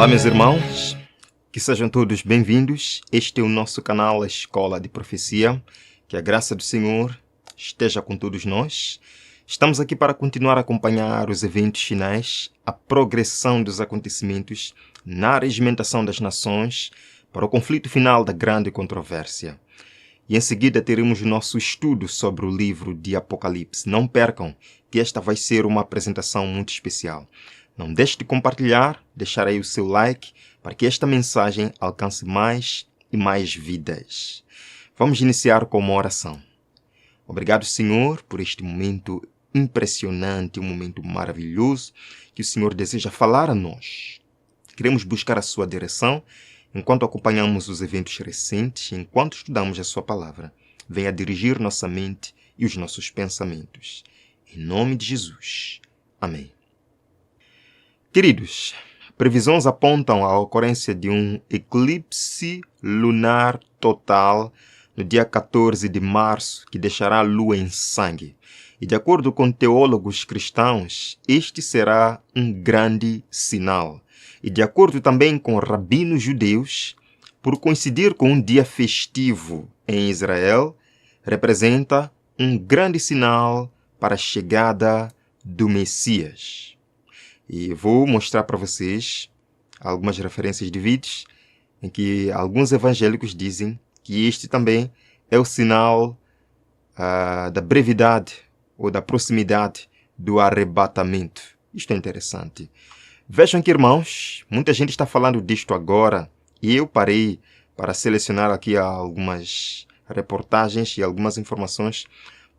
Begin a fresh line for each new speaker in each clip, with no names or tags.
Olá, meus irmãos, que sejam todos bem-vindos. Este é o nosso canal, a Escola de Profecia. Que a graça do Senhor esteja com todos nós. Estamos aqui para continuar a acompanhar os eventos finais, a progressão dos acontecimentos na regimentação das nações para o conflito final da grande controvérsia. E em seguida teremos o nosso estudo sobre o livro de Apocalipse. Não percam que esta vai ser uma apresentação muito especial. Não deixe de compartilhar, deixar aí o seu like para que esta mensagem alcance mais e mais vidas. Vamos iniciar com uma oração. Obrigado, Senhor, por este momento impressionante, um momento maravilhoso que o Senhor deseja falar a nós. Queremos buscar a sua direção enquanto acompanhamos os eventos recentes, enquanto estudamos a sua palavra. Venha dirigir nossa mente e os nossos pensamentos. Em nome de Jesus. Amém. Queridos, previsões apontam a ocorrência de um eclipse lunar total no dia 14 de março, que deixará a lua em sangue. E de acordo com teólogos cristãos, este será um grande sinal. E de acordo também com rabinos judeus, por coincidir com um dia festivo em Israel, representa um grande sinal para a chegada do Messias. E vou mostrar para vocês algumas referências de vídeos em que alguns evangélicos dizem que este também é o sinal da brevidade ou da proximidade do arrebatamento. Isto é interessante. Vejam aqui, irmãos, muita gente está falando disto agora e eu parei para selecionar aqui algumas reportagens e algumas informações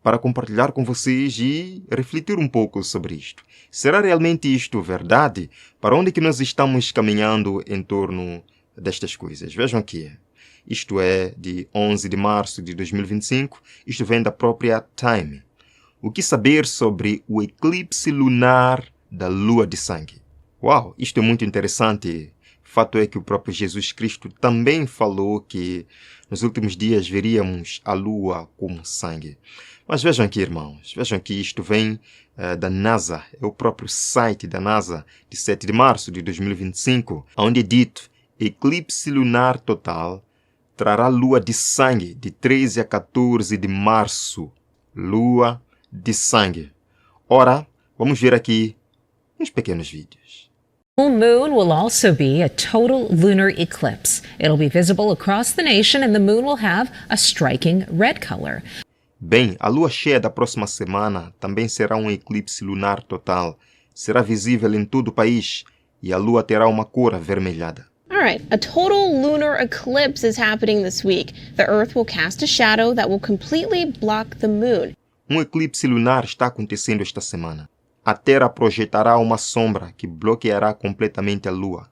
para compartilhar com vocês e refletir um pouco sobre isto. Será realmente isto verdade? Para onde é que nós estamos caminhando em torno destas coisas? Vejam aqui. Isto é de 11 de março de 2025. Isto vem da própria Time. O que saber sobre o eclipse lunar da lua de sangue? Uau, isto é muito interessante. Fato é que o próprio Jesus Cristo também falou que nos últimos dias veríamos a lua como sangue. Mas vejam aqui, irmãos, vejam que isto vem da NASA, é o próprio site da NASA, de 7 de março de 2025, onde é dito: eclipse lunar total trará lua de sangue de 13 a 14 de março. Lua de sangue. Ora, vamos ver aqui uns pequenos vídeos.
Full moon will also be a total lunar eclipse. It'll be visible across the nation and the moon will have a striking red color.
Bem, a lua cheia da próxima semana também será um eclipse lunar total. Será visível em todo o país e a lua terá uma cor avermelhada.
Alright, a total lunar eclipse is happening this week. The Earth will cast a shadow that will completely block the moon.
Um eclipse lunar está acontecendo esta semana. A Terra projetará uma sombra que bloqueará completamente a lua.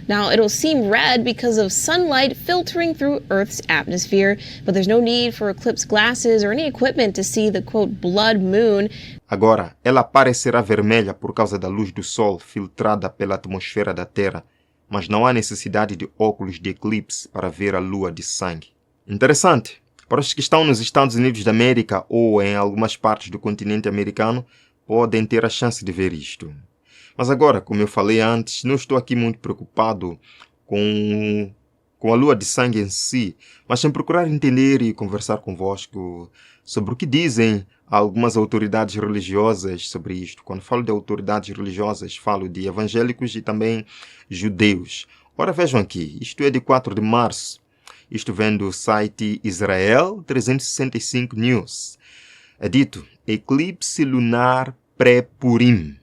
Now, it'll seem red because of sunlight filtering through Earth's atmosphere, but there's no need for eclipse glasses or any equipment to see the, quote, blood moon.
Agora, ela parecerá vermelha por causa da luz do Sol filtrada pela atmosfera da Terra, mas não há necessidade de óculos de eclipse para ver a lua de sangue. Interessante. Para os que estão nos Estados Unidos da América ou em algumas partes do continente americano, podem ter a chance de ver isto. Mas agora, como eu falei antes, não estou aqui muito preocupado com a lua de sangue em si, mas em procurar entender e conversar convosco sobre o que dizem algumas autoridades religiosas sobre isto. Quando falo de autoridades religiosas, falo de evangélicos e também judeus. Ora, vejam aqui, isto é de 4 de março. Isto vem do site Israel 365 News. É dito: eclipse lunar pré-Purim.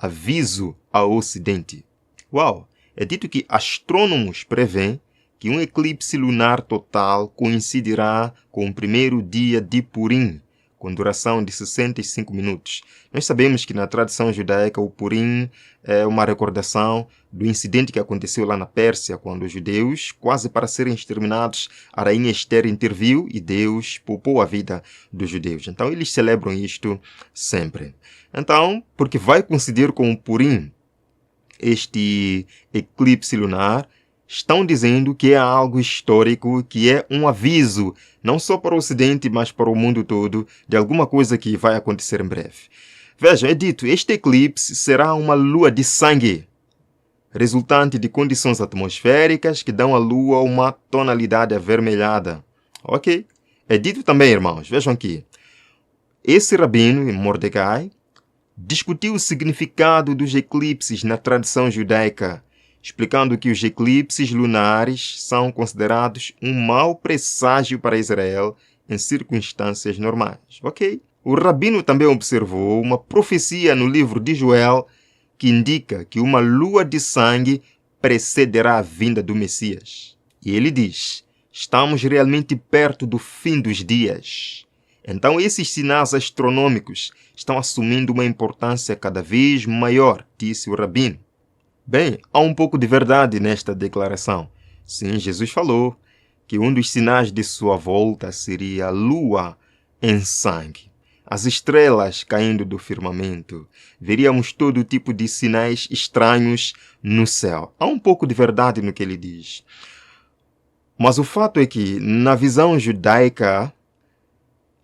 Aviso ao Ocidente. Uau! É dito que astrônomos prevêem que um eclipse lunar total coincidirá com o primeiro dia de Purim, com duração de 65 minutos. Nós sabemos que na tradição judaica o Purim é uma recordação do incidente que aconteceu lá na Pérsia, quando os judeus, quase para serem exterminados, a rainha Esther interviu e Deus poupou a vida dos judeus. Então eles celebram isto sempre. Então, porque vai coincidir com o Purim, este eclipse lunar, estão dizendo que é algo histórico, que é um aviso, não só para o Ocidente, mas para o mundo todo, de alguma coisa que vai acontecer em breve. Vejam, é dito, este eclipse será uma lua de sangue. resultante de condições atmosféricas que dão à Lua uma tonalidade avermelhada. Ok. É dito também, irmãos, vejam aqui. Esse rabino, Mordecai, discutiu o significado dos eclipses na tradição judaica, explicando que os eclipses lunares são considerados um mau presságio para Israel em circunstâncias normais. Ok? O rabino também observou uma profecia no livro de Joel que indica que uma lua de sangue precederá a vinda do Messias. E ele diz: estamos realmente perto do fim dos dias. Então esses sinais astronômicos estão assumindo uma importância cada vez maior, disse o rabino. Bem, há um pouco de verdade nesta declaração. Sim, Jesus falou que um dos sinais de sua volta seria a lua em sangue, as estrelas caindo do firmamento. Veríamos todo tipo de sinais estranhos no céu. Há um pouco de verdade no que ele diz. Mas o fato é que, na visão judaica,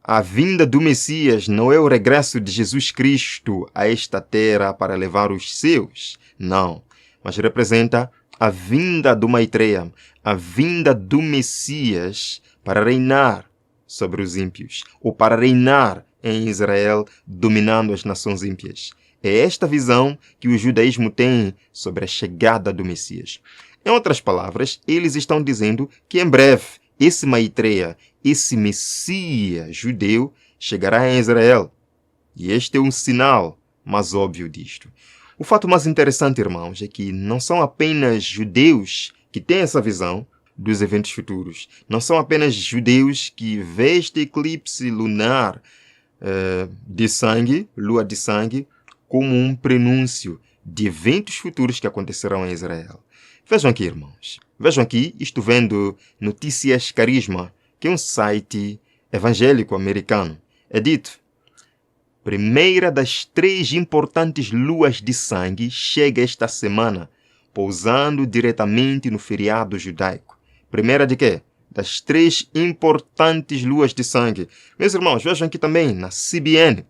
a vinda do Messias não é o regresso de Jesus Cristo a esta terra para levar os seus. Não. Mas representa a vinda do Maitreya, a vinda do Messias para reinar sobre os ímpios, ou para reinar em Israel, dominando as nações ímpias. É esta visão que o judaísmo tem sobre a chegada do Messias. Em outras palavras, eles estão dizendo que em breve esse Maitreya, esse Messias judeu, chegará em Israel. E este é um sinal mais óbvio disto. O fato mais interessante, irmãos, é que não são apenas judeus que têm essa visão dos eventos futuros. Não são apenas judeus que veem este eclipse lunar de sangue, lua de sangue, como um prenúncio de eventos futuros que acontecerão em Israel. Vejam aqui, irmãos. Vejam aqui, estou vendo Notícias Carisma, que é um site evangélico americano. É dito: primeira das 3 importantes luas de sangue chega esta semana, pousando diretamente no feriado judaico. Primeira de quê? Das 3 importantes luas de sangue. Meus irmãos, vejam aqui também na CBN,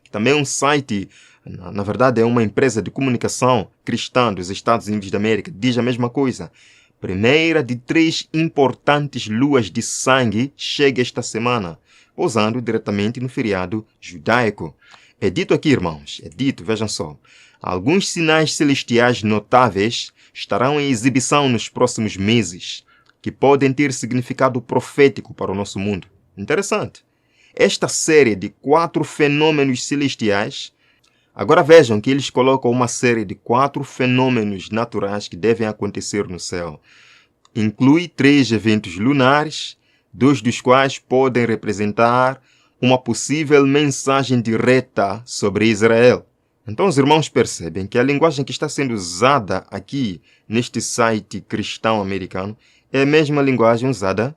que também é um site, na verdade é uma empresa de comunicação cristã dos Estados Unidos da América, diz a mesma coisa. Primeira de 3 importantes luas de sangue chega esta semana, pousando diretamente no feriado judaico. É dito aqui, irmãos, é dito, vejam só. Alguns sinais celestiais notáveis estarão em exibição nos próximos meses, que podem ter significado profético para o nosso mundo. Interessante. Esta série de 4 fenômenos celestiais, agora vejam que eles colocam uma série de 4 fenômenos naturais que devem acontecer no céu. Inclui 3 eventos lunares, 2 dos quais podem representar uma possível mensagem direta sobre Israel. Então os irmãos percebem que a linguagem que está sendo usada aqui neste site cristão americano é a mesma linguagem usada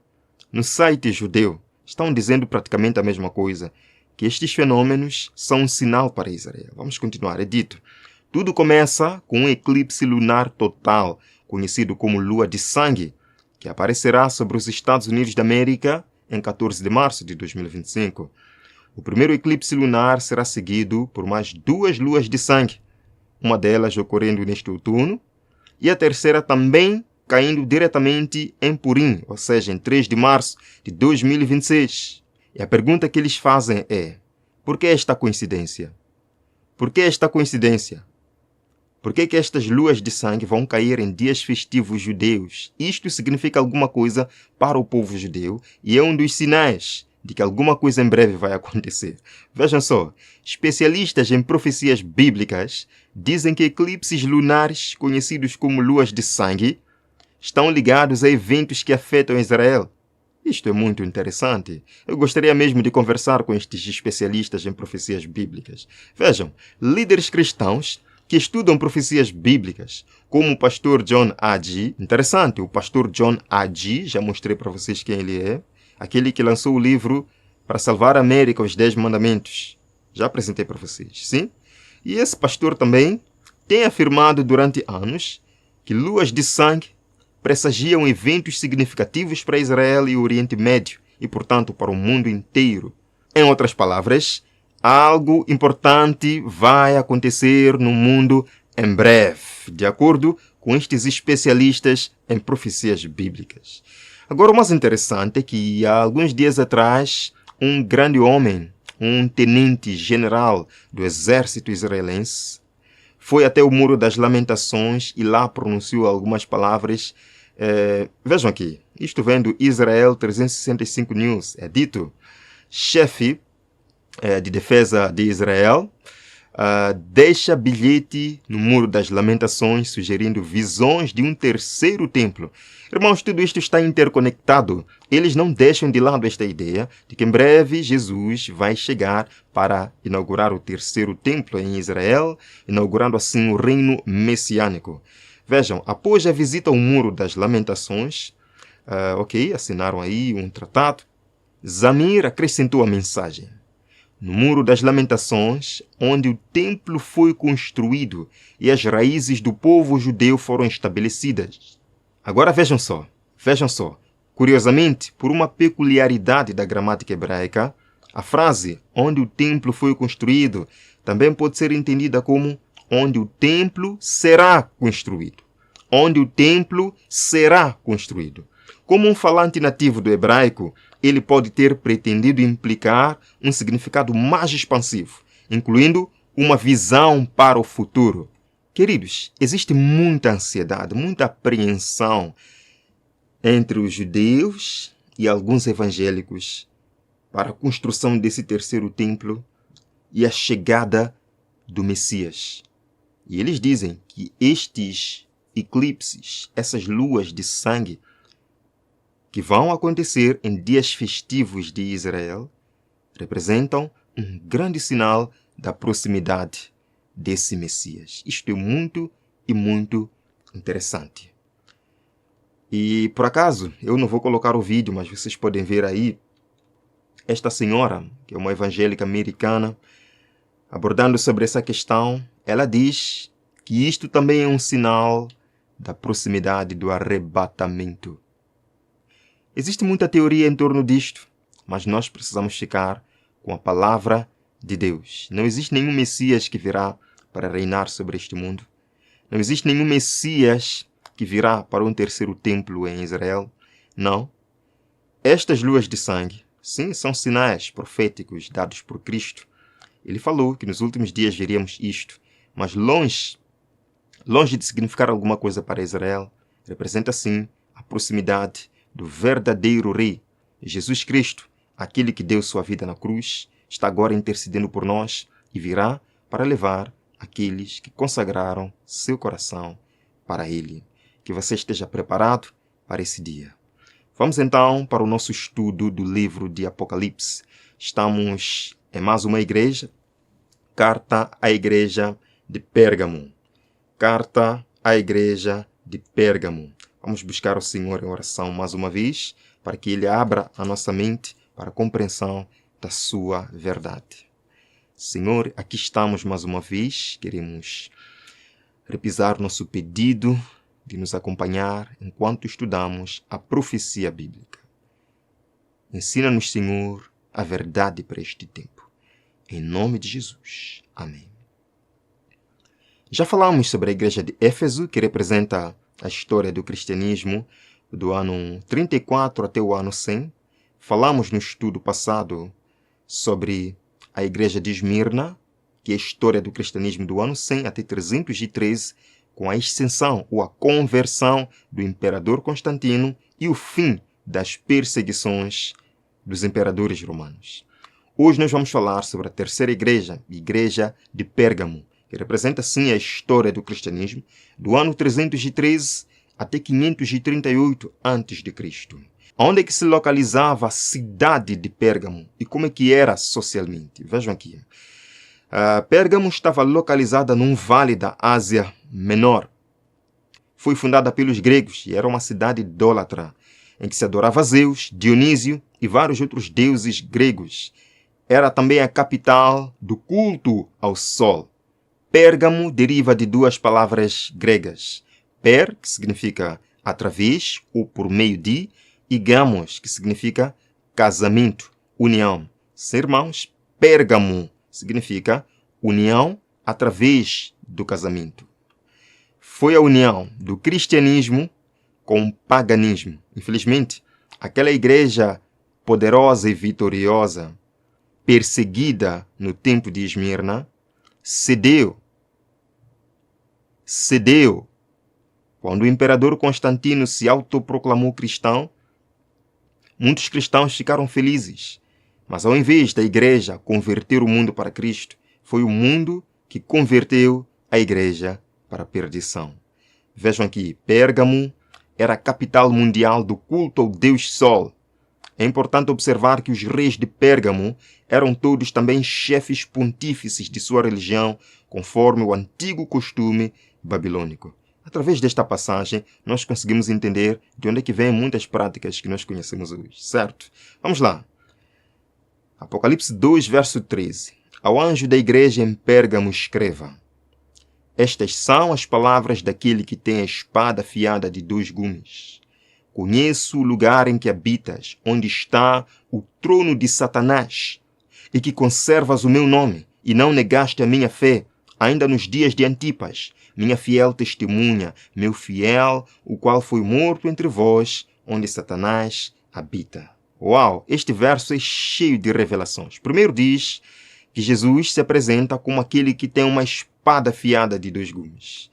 no site judeu. Estão dizendo praticamente a mesma coisa, que estes fenômenos são um sinal para Israel. Vamos continuar, é dito. Tudo começa com um eclipse lunar total, conhecido como lua de sangue, que aparecerá sobre os Estados Unidos da América em 14 de março de 2025. O primeiro eclipse lunar será seguido por mais 2 luas de sangue, uma delas ocorrendo neste outono, e a terceira também caindo diretamente em Purim, ou seja, em 3 de março de 2026. E a pergunta que eles fazem é: por que esta coincidência? Por que esta coincidência? Por que estas luas de sangue vão cair em dias festivos judeus? Isto significa alguma coisa para o povo judeu e é um dos sinais de que alguma coisa em breve vai acontecer. Vejam só, especialistas em profecias bíblicas dizem que eclipses lunares, conhecidos como luas de sangue, estão ligados a eventos que afetam Israel. Isto é muito interessante. Eu gostaria mesmo de conversar com estes especialistas em profecias bíblicas. Vejam, líderes cristãos que estudam profecias bíblicas, como o pastor John Hagee. Interessante, o pastor John Hagee, já mostrei para vocês quem ele é, aquele que lançou o livro Para Salvar a América, os 10 Mandamentos. Já apresentei para vocês, sim? E esse pastor também tem afirmado durante anos que luas de sangue pressagiam eventos significativos para Israel e o Oriente Médio e, portanto, para o mundo inteiro. Em outras palavras, algo importante vai acontecer no mundo em breve, de acordo com estes especialistas em profecias bíblicas. Agora, o mais interessante é que há alguns dias atrás, um grande homem, um tenente-general do exército israelense, foi até o Muro das Lamentações e lá pronunciou algumas palavras. Vejam aqui, isto vem do Israel 365 News. É dito, chefe de defesa de Israel deixa bilhete no Muro das Lamentações, sugerindo visões de um terceiro templo. Irmãos, tudo isto está interconectado. Eles não deixam de lado esta ideia de que em breve Jesus vai chegar para inaugurar o terceiro templo em Israel, inaugurando assim o reino messiânico. Vejam, após a visita ao Muro das Lamentações, assinaram aí um tratado, Zamir acrescentou a mensagem. No Muro das Lamentações, onde o templo foi construído e as raízes do povo judeu foram estabelecidas. Agora vejam só. Curiosamente, por uma peculiaridade da gramática hebraica, a frase onde o templo foi construído também pode ser entendida como onde o templo será construído. Onde o templo será construído. Como um falante nativo do hebraico, ele pode ter pretendido implicar um significado mais expansivo, incluindo uma visão para o futuro. Queridos, existe muita ansiedade, muita apreensão entre os judeus e alguns evangélicos para a construção desse terceiro templo e a chegada do Messias. E eles dizem que estes eclipses, essas luas de sangue, que vão acontecer em dias festivos de Israel, representam um grande sinal da proximidade desse Messias. Isto é muito e muito interessante. E, por acaso, eu não vou colocar o vídeo, mas vocês podem ver aí esta senhora, que é uma evangélica americana, abordando sobre essa questão. Ela diz que isto também é um sinal da proximidade do arrebatamento. Existe muita teoria em torno disto, mas nós precisamos ficar com a palavra de Deus. Não existe nenhum Messias que virá para reinar sobre este mundo. Não existe nenhum Messias que virá para um terceiro templo em Israel. Não. Estas luas de sangue, sim, são sinais proféticos dados por Cristo. Ele falou que nos últimos dias veríamos isto, mas longe de significar alguma coisa para Israel, representa sim a proximidade do verdadeiro Rei, Jesus Cristo, aquele que deu sua vida na cruz, está agora intercedendo por nós e virá para levar aqueles que consagraram seu coração para Ele. Que você esteja preparado para esse dia. Vamos então para o nosso estudo do livro de Apocalipse. Estamos em mais uma igreja, carta à igreja de Pérgamo. Carta à igreja de Pérgamo. Vamos buscar o Senhor em oração mais uma vez, para que Ele abra a nossa mente para a compreensão da sua verdade. Senhor, aqui estamos mais uma vez, queremos repisar nosso pedido de nos acompanhar enquanto estudamos a profecia bíblica. Ensina-nos, Senhor, a verdade para este tempo. Em nome de Jesus. Amém. Já falamos sobre a igreja de Éfeso, que representa a história do cristianismo do ano 34 até o ano 100. Falamos no estudo passado sobre a igreja de Esmirna, que é a história do cristianismo do ano 100 até 313, com a ascensão ou a conversão do imperador Constantino e o fim das perseguições dos imperadores romanos. Hoje nós vamos falar sobre a terceira igreja, a igreja de Pérgamo, que representa sim a história do cristianismo do ano 313 até 538 a.C. Onde é que se localizava a cidade de Pérgamo e como é que era socialmente? Vejam aqui. Pérgamo estava localizada num vale da Ásia Menor. Foi fundada pelos gregos e era uma cidade idólatra, em que se adorava Zeus, Dionísio e vários outros deuses gregos. Era também a capital do culto ao sol. Pérgamo deriva de duas palavras gregas. Per, que significa através ou por meio de, e gamos, que significa casamento, união. Sim, irmãos, Pérgamo significa união através do casamento. foi a união do cristianismo com o paganismo. Infelizmente, aquela igreja poderosa e vitoriosa, perseguida no tempo de Esmirna, cedeu. Quando o imperador Constantino se autoproclamou cristão, muitos cristãos ficaram felizes. Mas ao invés da igreja converter o mundo para Cristo, foi o mundo que converteu a igreja para a perdição. Vejam aqui, Pérgamo era a capital mundial do culto ao Deus Sol. É importante observar que os reis de Pérgamo eram todos também chefes pontífices de sua religião, conforme o antigo costume babilônico. Através desta passagem, nós conseguimos entender de onde é que vêm muitas práticas que nós conhecemos hoje, certo? Vamos lá. Apocalipse 2, verso 13. Ao anjo da igreja em Pérgamo escreva: Estas são as palavras daquele que tem a espada afiada de 2 gumes. Conheço o lugar em que habitas, onde está o trono de Satanás, e que conservas o meu nome, e não negaste a minha fé, ainda nos dias de Antipas, minha fiel testemunha, meu fiel, o qual foi morto entre vós, onde Satanás habita. Uau! Este verso é cheio de revelações. Primeiro diz que Jesus se apresenta como aquele que tem uma espada afiada de 2 gumes.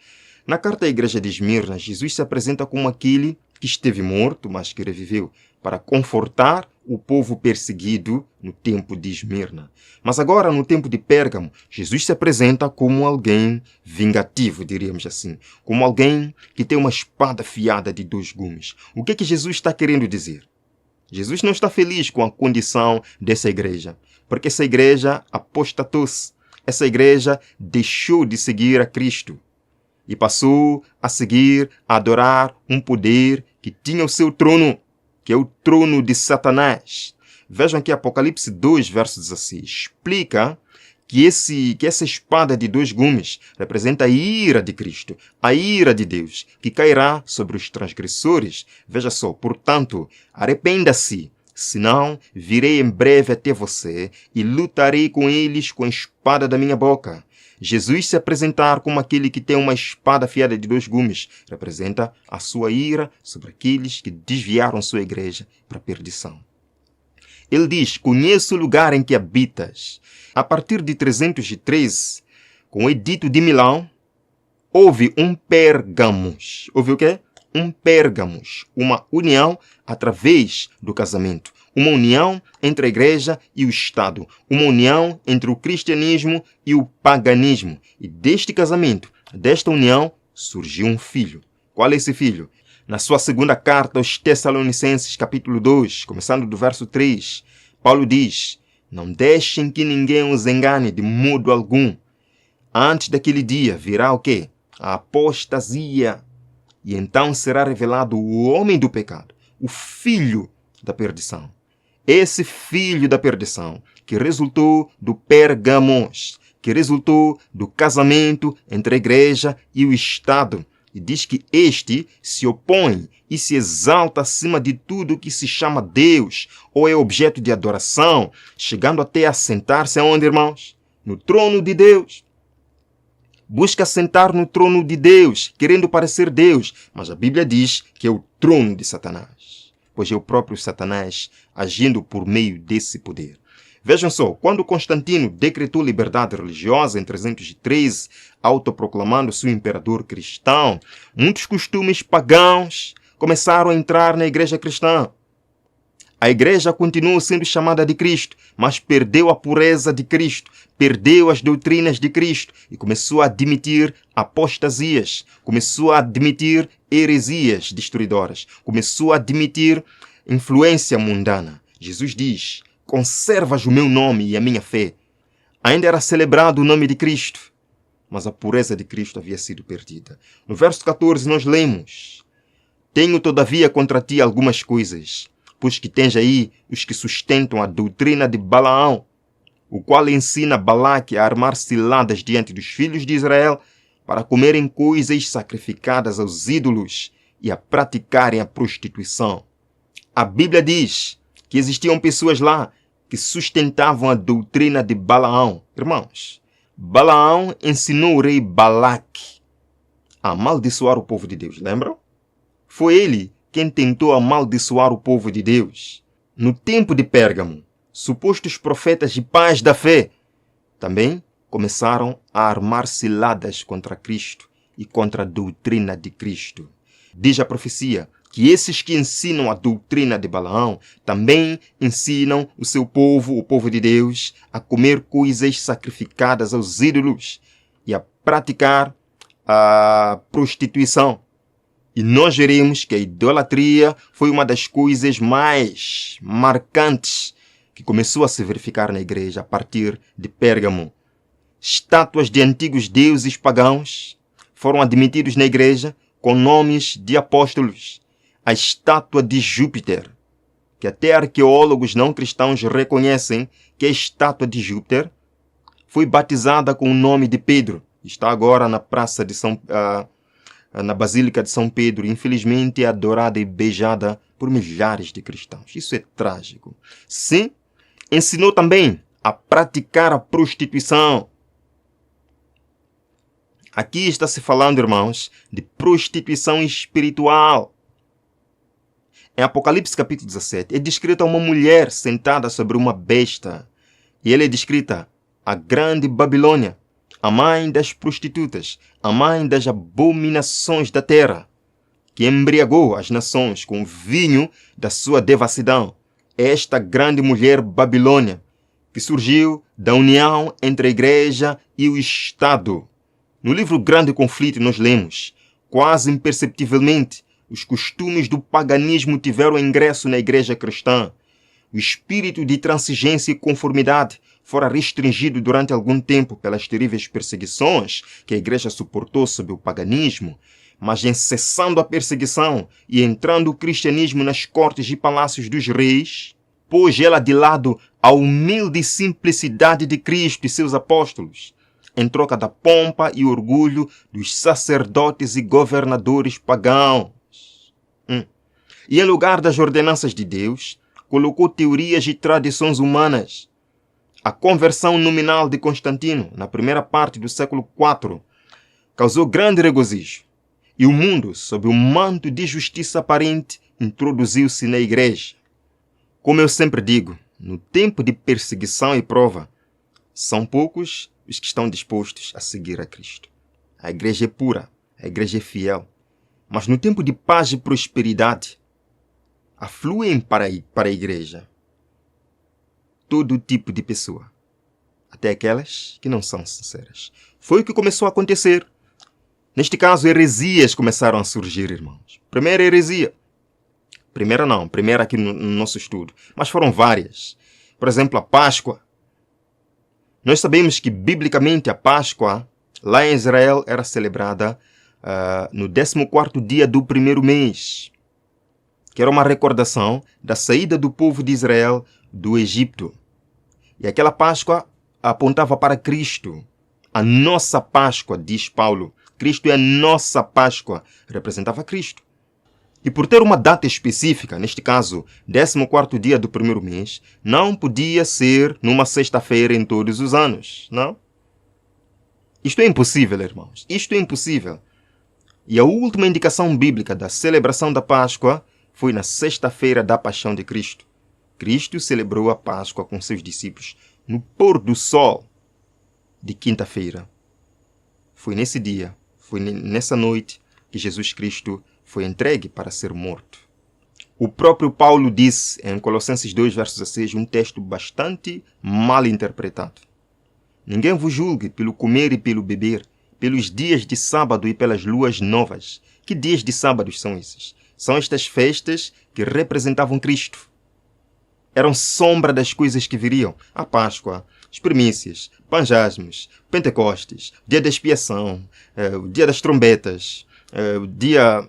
Na carta à igreja de Esmirna, Jesus se apresenta como aquele que esteve morto, mas que reviveu, para confortar o povo perseguido no tempo de Esmirna. Mas agora, no tempo de Pérgamo, Jesus se apresenta como alguém vingativo, diríamos assim, como alguém que tem uma espada afiada de 2 gumes. O que Jesus está querendo dizer? Jesus não está feliz com a condição dessa igreja, porque essa igreja apostatou-se, essa igreja deixou de seguir a Cristo e passou a seguir, a adorar um poder que tinha o seu trono, que é o trono de Satanás. Vejam aqui Apocalipse 2, verso 16. Explica que essa espada de 2 gumes representa a ira de Cristo, a ira de Deus, que cairá sobre os transgressores. Veja só, portanto, arrependa-se, senão virei em breve até você e lutarei com eles com a espada da minha boca. Jesus se apresentar como aquele que tem uma espada afiada de 2 gumes representa a sua ira sobre aqueles que desviaram sua igreja para a perdição. Ele diz: conheço o lugar em que habitas. A partir de 313, com o Edito de Milão, houve um Pérgamos. Houve o quê? Um Pérgamos, uma união através do casamento. Uma união entre a igreja e o Estado. Uma união entre o cristianismo e o paganismo. E deste casamento, desta união, surgiu um filho. Qual é esse filho? Na sua segunda carta aos Tessalonicenses, capítulo 2, começando do verso 3, Paulo diz: não deixem que ninguém os engane de modo algum. Antes daquele dia virá o quê? A apostasia. E então será revelado o homem do pecado, o filho da perdição. Esse filho da perdição que resultou do Pérgamos, que resultou do casamento entre a igreja e o Estado. E diz que este se opõe e se exalta acima de tudo que se chama Deus ou é objeto de adoração, chegando até a sentar-se aonde, irmãos? No trono de Deus. Busca sentar no trono de Deus, querendo parecer Deus, mas a Bíblia diz que é o trono de Satanás, pois é o próprio Satanás agindo por meio desse poder. Vejam só, quando Constantino decretou liberdade religiosa em 313, autoproclamando-se o imperador cristão, muitos costumes pagãos começaram a entrar na igreja cristã. A igreja continuou sendo chamada de Cristo, mas perdeu a pureza de Cristo, perdeu as doutrinas de Cristo e começou a admitir apostasias, começou a admitir heresias destruidoras, começou a admitir influência mundana. Jesus diz: conservas o meu nome e a minha fé. Ainda era celebrado o nome de Cristo, mas a pureza de Cristo havia sido perdida. No verso 14 nós lemos: tenho todavia contra ti algumas coisas, pois que tens aí os que sustentam a doutrina de Balaão, o qual ensina Balaque a armar ciladas diante dos filhos de Israel para comerem coisas sacrificadas aos ídolos e a praticarem a prostituição. A Bíblia diz que existiam pessoas lá que sustentavam a doutrina de Balaão. Irmãos, Balaão ensinou o rei Balaque a amaldiçoar o povo de Deus, lembram? Foi ele quem tentou amaldiçoar o povo de Deus. No tempo de Pérgamo, supostos profetas e pais da fé também começaram a armar ciladas contra Cristo e contra a doutrina de Cristo. Diz a profecia que esses que ensinam a doutrina de Balaão também ensinam o seu povo, o povo de Deus, a comer coisas sacrificadas aos ídolos e a praticar a prostituição. E nós veremos que a idolatria foi uma das coisas mais marcantes que começou a se verificar na igreja a partir de Pérgamo. Estátuas de antigos deuses pagãos foram admitidos na igreja com nomes de apóstolos. A estátua de Júpiter, que até arqueólogos não cristãos reconhecem que é a estátua de Júpiter, foi batizada com o nome de Pedro. Está agora na praça de na Basílica de São Pedro. Infelizmente é adorada e beijada por milhares de cristãos. Isso é trágico. Sim, ensinou também a praticar a prostituição. Aqui está se falando, irmãos, de prostituição espiritual. Em Apocalipse capítulo 17, é descrita uma mulher sentada sobre uma besta. E ela é descrita a grande Babilônia, a mãe das prostitutas, a mãe das abominações da terra, que embriagou as nações com o vinho da sua devassidão. Esta grande mulher Babilônia, que surgiu da união entre a igreja e o Estado. No livro Grande Conflito nós lemos, quase imperceptivelmente, os costumes do paganismo tiveram ingresso na igreja cristã. O espírito de transigência e conformidade fora restringido durante algum tempo pelas terríveis perseguições que a igreja suportou sob o paganismo, mas em cessando a perseguição e entrando o cristianismo nas cortes e palácios dos reis, pôs ela de lado a humilde simplicidade de Cristo e seus apóstolos, em troca da pompa e orgulho dos sacerdotes e governadores pagãos. E em lugar das ordenanças de Deus, colocou teorias e tradições humanas. A conversão nominal de Constantino, na primeira parte do século IV, causou grande regozijo. E o mundo, sob o manto de justiça aparente, introduziu-se na igreja. Como eu sempre digo, no tempo de perseguição e prova, são poucos os que estão dispostos a seguir a Cristo. A igreja é pura, a igreja é fiel. Mas no tempo de paz e prosperidade, afluem para a igreja todo tipo de pessoa, até aquelas que não são sinceras. Foi o que começou a acontecer. Neste caso, heresias começaram a surgir, irmãos. Primeira heresia. Primeira aqui no nosso estudo. Mas foram várias. Por exemplo, a Páscoa. Nós sabemos que, biblicamente, a Páscoa, lá em Israel, era celebrada no 14º dia do primeiro mês, que era uma recordação da saída do povo de Israel do Egito. E aquela Páscoa apontava para Cristo. A nossa Páscoa, diz Paulo. Cristo é a nossa Páscoa. Representava Cristo. E por ter uma data específica, neste caso, 14º dia do primeiro mês, não podia ser numa sexta-feira em todos os anos, não? Isto é impossível, irmãos. Isto é impossível. E a última indicação bíblica da celebração da Páscoa foi na sexta-feira da Paixão de Cristo. Cristo celebrou a Páscoa com seus discípulos no pôr do sol de quinta-feira. Foi nesse dia, foi nessa noite que Jesus Cristo foi entregue para ser morto. O próprio Paulo disse em Colossenses 2, versos 16, um texto bastante mal interpretado. Ninguém vos julgue pelo comer e pelo beber, pelos dias de sábado e pelas luas novas. Que dias de sábado são esses? São estas festas que representavam Cristo. Eram sombra das coisas que viriam. A Páscoa, as primícias, Panjasmos, Pentecostes, dia da expiação, o dia das trombetas,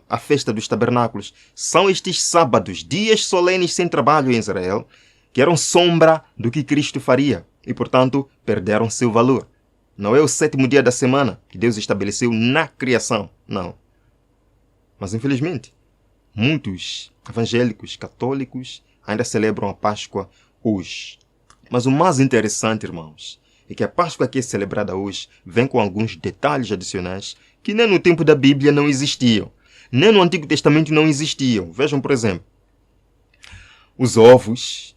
a festa dos tabernáculos. São estes sábados, dias solenes sem trabalho em Israel, que eram sombra do que Cristo faria e, portanto, perderam seu valor. Não é o 7º dia da semana que Deus estabeleceu na criação, não. Mas, infelizmente, muitos evangélicos, católicos, ainda celebram a Páscoa hoje. Mas o mais interessante, irmãos, é que a Páscoa que é celebrada hoje vem com alguns detalhes adicionais que nem no tempo da Bíblia não existiam, nem no Antigo Testamento não existiam. Vejam, por exemplo, os ovos,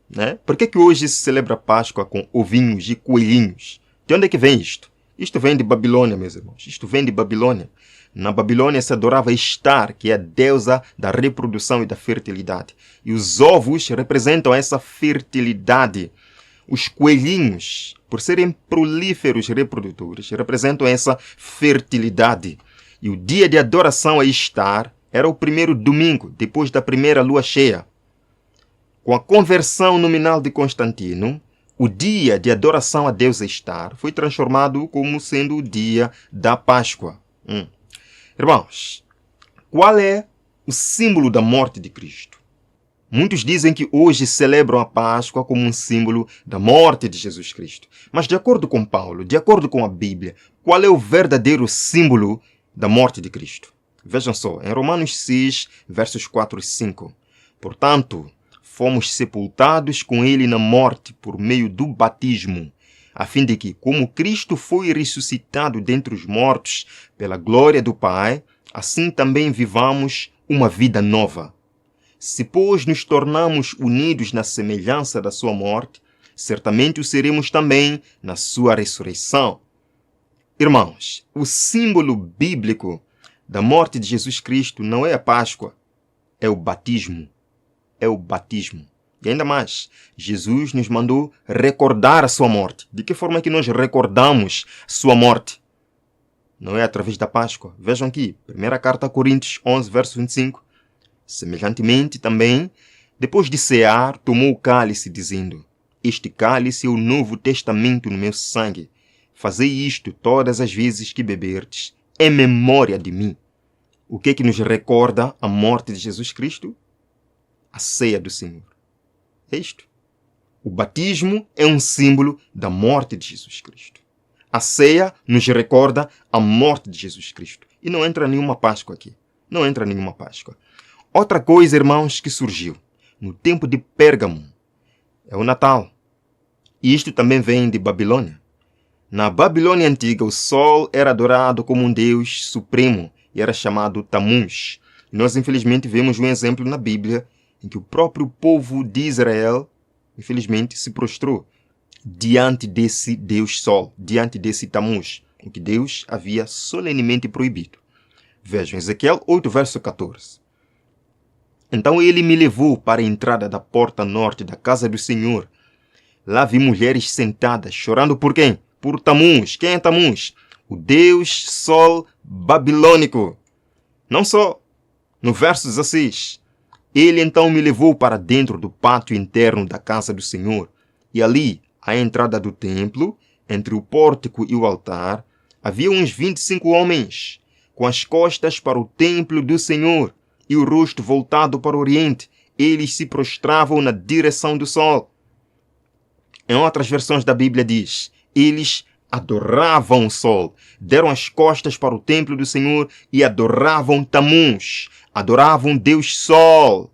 né? Por que hoje se celebra a Páscoa com ovinhos e coelhinhos? De onde é que vem isto? Isto vem de Babilônia, meus irmãos. Isto vem de Babilônia. Na Babilônia se adorava Estar, que é a deusa da reprodução e da fertilidade. E os ovos representam essa fertilidade. Os coelhinhos, por serem prolíferos reprodutores, representam essa fertilidade. E o dia de adoração a Estar era o primeiro domingo, depois da primeira lua cheia. Com a conversão nominal de Constantino, o dia de adoração a Deus Estar foi transformado como sendo o dia da Páscoa. Irmãos, qual é o símbolo da morte de Cristo? Muitos dizem que hoje celebram a Páscoa como um símbolo da morte de Jesus Cristo. Mas de acordo com Paulo, de acordo com a Bíblia, qual é o verdadeiro símbolo da morte de Cristo? Vejam só, em Romanos 6, versos 4 e 5. Portanto, fomos sepultados com ele na morte por meio do batismo, a fim de que, como Cristo foi ressuscitado dentre os mortos pela glória do Pai, assim também vivamos uma vida nova. Se, pois, nos tornamos unidos na semelhança da sua morte, certamente o seremos também na sua ressurreição. Irmãos, o símbolo bíblico da morte de Jesus Cristo não é a Páscoa, é o batismo. É o batismo. E ainda mais, Jesus nos mandou recordar a sua morte. De que forma é que nós recordamos sua morte? Não é através da Páscoa. Vejam aqui, 1 carta a Coríntios 11, verso 25. Semelhantemente também, depois de cear, tomou o cálice, dizendo: Este cálice é o novo testamento no meu sangue. Fazei isto todas as vezes que beberdes, em memória de mim. O que é que nos recorda a morte de Jesus Cristo? A ceia do Senhor. É isto. O batismo é um símbolo da morte de Jesus Cristo. A ceia nos recorda a morte de Jesus Cristo. E não entra nenhuma Páscoa aqui. Não entra nenhuma Páscoa. Outra coisa, irmãos, que surgiu no tempo de Pérgamo é o Natal. E isto também vem de Babilônia. Na Babilônia antiga, o sol era adorado como um deus supremo e era chamado Tamuz. E nós, infelizmente, vemos um exemplo na Bíblia em que o próprio povo de Israel, infelizmente, se prostrou diante desse Deus Sol, diante desse Tamuz, o que Deus havia solenemente proibido. Vejam, Ezequiel 8, verso 14. Então ele me levou para a entrada da porta norte da casa do Senhor. Lá vi mulheres sentadas, chorando por quem? Por Tamuz. Quem é Tamuz? O Deus Sol babilônico. Não só. No verso 16. Ele então me levou para dentro do pátio interno da casa do Senhor, e ali, à entrada do templo, entre o pórtico e o altar, havia uns 25 homens, com as costas para o templo do Senhor e o rosto voltado para o oriente. Eles se prostravam na direção do sol. Em outras versões da Bíblia diz, eles adoravam o sol, deram as costas para o templo do Senhor e adoravam Tamuz, adoravam Deus Sol.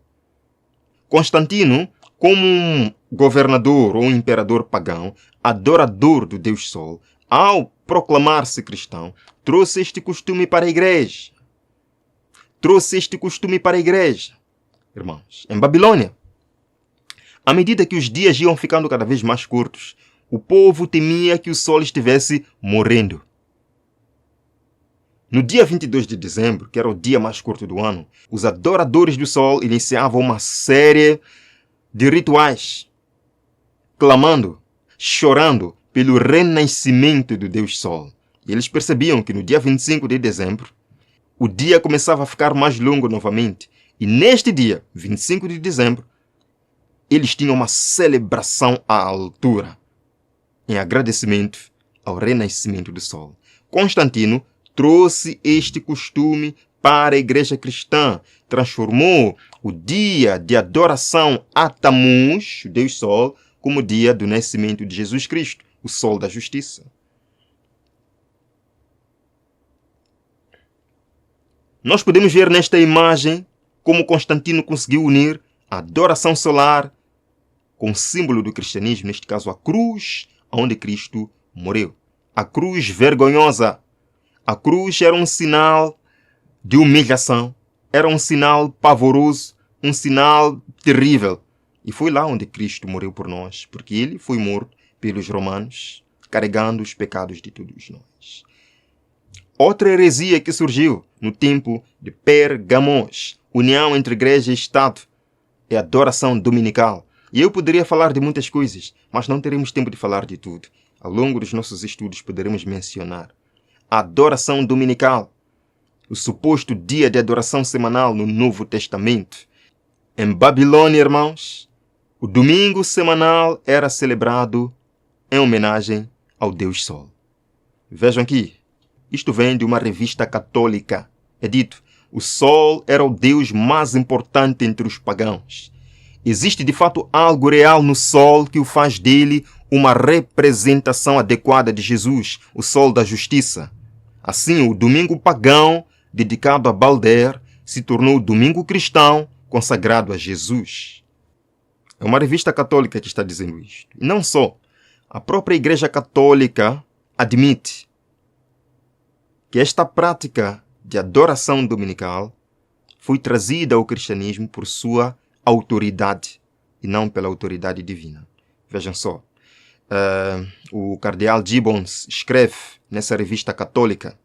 Constantino, como um governador ou um imperador pagão, adorador do Deus Sol, ao proclamar-se cristão, trouxe este costume para a igreja. Irmãos, em Babilônia, à medida que os dias iam ficando cada vez mais curtos, o povo temia que o sol estivesse morrendo. No dia 22 de dezembro, que era o dia mais curto do ano, os adoradores do sol iniciavam uma série de rituais, clamando, chorando pelo renascimento do Deus Sol. E eles percebiam que no dia 25 de dezembro, o dia começava a ficar mais longo novamente. E neste dia, 25 de dezembro, eles tinham uma celebração à altura, em agradecimento ao renascimento do sol. Constantino trouxe este costume para a igreja cristã, transformou o dia de adoração a Tamuz, o Deus Sol, como o dia do nascimento de Jesus Cristo, o Sol da Justiça. Nós podemos ver nesta imagem como Constantino conseguiu unir a adoração solar com o símbolo do cristianismo, neste caso a cruz, onde Cristo morreu. A cruz vergonhosa, A cruz era um sinal de humilhação, era um sinal pavoroso, um sinal terrível. E foi lá onde Cristo morreu por nós, porque ele foi morto pelos romanos, carregando os pecados de todos nós. Outra heresia que surgiu no tempo de Pérgamos, união entre igreja e Estado, é a adoração dominical. E eu poderia falar de muitas coisas, mas não teremos tempo de falar de tudo. Ao longo dos nossos estudos poderemos mencionar a adoração dominical, o suposto dia de adoração semanal no Novo Testamento. Em Babilônia, irmãos, o domingo semanal era celebrado em homenagem ao Deus Sol. Vejam aqui, isto vem de uma revista católica. É dito, o Sol era o Deus mais importante entre os pagãos. Existe de fato algo real no Sol que o faz dele uma representação adequada de Jesus, o Sol da Justiça. Assim, o domingo pagão, dedicado a Balder, se tornou o domingo cristão, consagrado a Jesus. É uma revista católica que está dizendo isto. E não só. A própria Igreja Católica admite que esta prática de adoração dominical foi trazida ao cristianismo por sua autoridade e não pela autoridade divina. Vejam só. O cardeal Gibbons escreve nessa revista católica: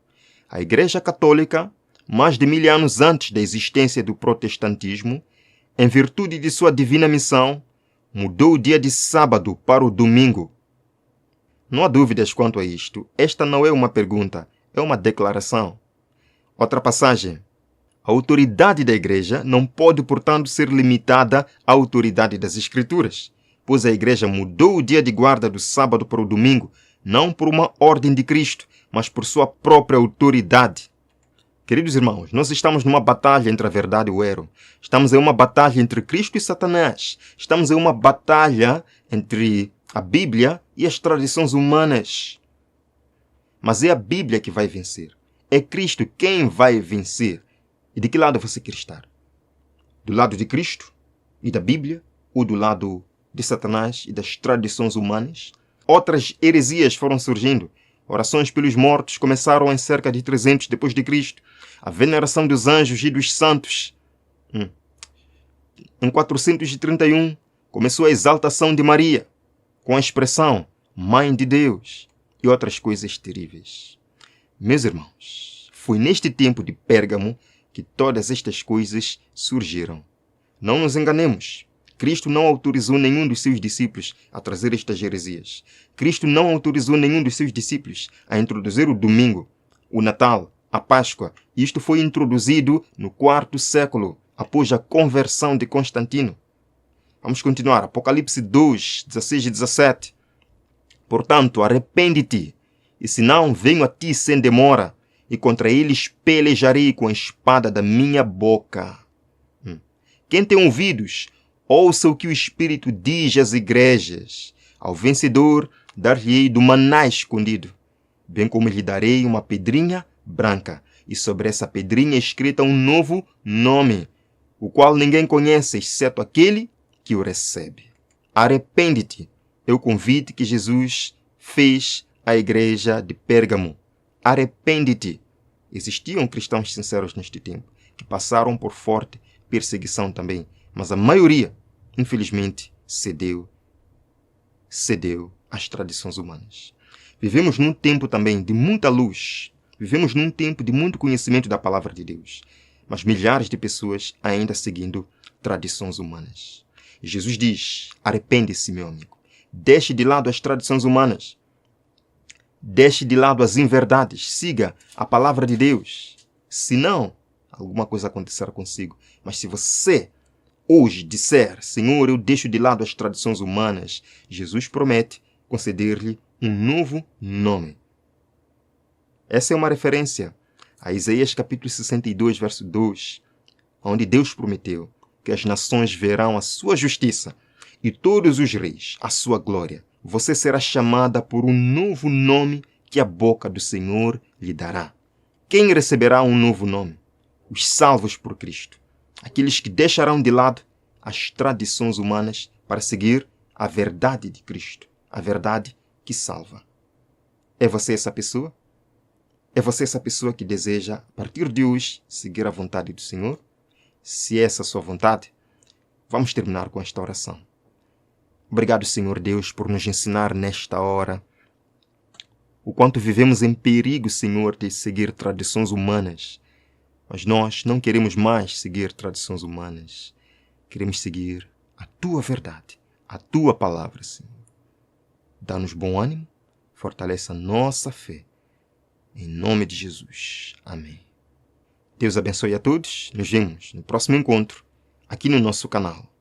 a Igreja Católica, mais de 1000 anos antes da existência do protestantismo, em virtude de sua divina missão, mudou o dia de sábado para o domingo. Não há dúvidas quanto a isto. Esta não é uma pergunta, é uma declaração. Outra passagem. A autoridade da Igreja não pode, portanto, ser limitada à autoridade das Escrituras, pois a Igreja mudou o dia de guarda do sábado para o domingo, não por uma ordem de Cristo, mas por sua própria autoridade. Queridos irmãos, nós estamos numa batalha entre a verdade e o erro. Estamos em uma batalha entre Cristo e Satanás. Estamos em uma batalha entre a Bíblia e as tradições humanas. Mas é a Bíblia que vai vencer. É Cristo quem vai vencer. E de que lado você quer estar? Do lado de Cristo e da Bíblia? Ou do lado de Satanás e das tradições humanas? Outras heresias foram surgindo. Orações pelos mortos começaram em cerca de 300 depois de Cristo. A veneração dos anjos e dos santos. Em 431 começou a exaltação de Maria, com a expressão Mãe de Deus e outras coisas terríveis. Meus irmãos, foi neste tempo de Pérgamo que todas estas coisas surgiram. Não nos enganemos. Cristo não autorizou nenhum dos seus discípulos a trazer estas heresias. Cristo não autorizou nenhum dos seus discípulos a introduzir o domingo, o Natal, a Páscoa. Isto foi introduzido no 4º século, após a conversão de Constantino. Vamos continuar. Apocalipse 2, 16 e 17. Portanto, arrepende-te, e se não, venho a ti sem demora, e contra eles pelejarei com a espada da minha boca. Quem tem ouvidos, ouça o que o Espírito diz às igrejas. Ao vencedor dar-lhe-ei do maná escondido, bem como lhe darei uma pedrinha branca, e sobre essa pedrinha escrita um novo nome, o qual ninguém conhece, exceto aquele que o recebe. Arrepende-te, é o convite que Jesus fez à igreja de Pérgamo. Arrepende-te. Existiam cristãos sinceros neste tempo, que passaram por forte perseguição também, mas a maioria, infelizmente, cedeu às tradições humanas. Vivemos num tempo também de muita luz, vivemos num tempo de muito conhecimento da palavra de Deus, mas milhares de pessoas ainda seguindo tradições humanas. E Jesus diz: arrepende-se, meu amigo, deixe de lado as tradições humanas, deixe de lado as inverdades, siga a palavra de Deus, senão alguma coisa acontecerá consigo. Mas se você hoje disser: Senhor, eu deixo de lado as tradições humanas, Jesus promete conceder-lhe um novo nome. Essa é uma referência a Isaías capítulo 62, verso 2, onde Deus prometeu que as nações verão a sua justiça e todos os reis a sua glória. Você será chamada por um novo nome que a boca do Senhor lhe dará. Quem receberá um novo nome? Os salvos por Cristo. Aqueles que deixarão de lado as tradições humanas para seguir a verdade de Cristo. A verdade que salva. É você essa pessoa? É você essa pessoa que deseja, a partir de hoje, seguir a vontade do Senhor? Se essa é a sua vontade, vamos terminar com esta oração. Obrigado, Senhor Deus, por nos ensinar nesta hora o quanto vivemos em perigo, Senhor, de seguir tradições humanas. Mas nós não queremos mais seguir tradições humanas. Queremos seguir a Tua verdade, a Tua palavra, Senhor. Dá-nos bom ânimo, fortaleça a nossa fé. Em nome de Jesus. Amém. Deus abençoe a todos. Nos vemos no próximo encontro, aqui no nosso canal.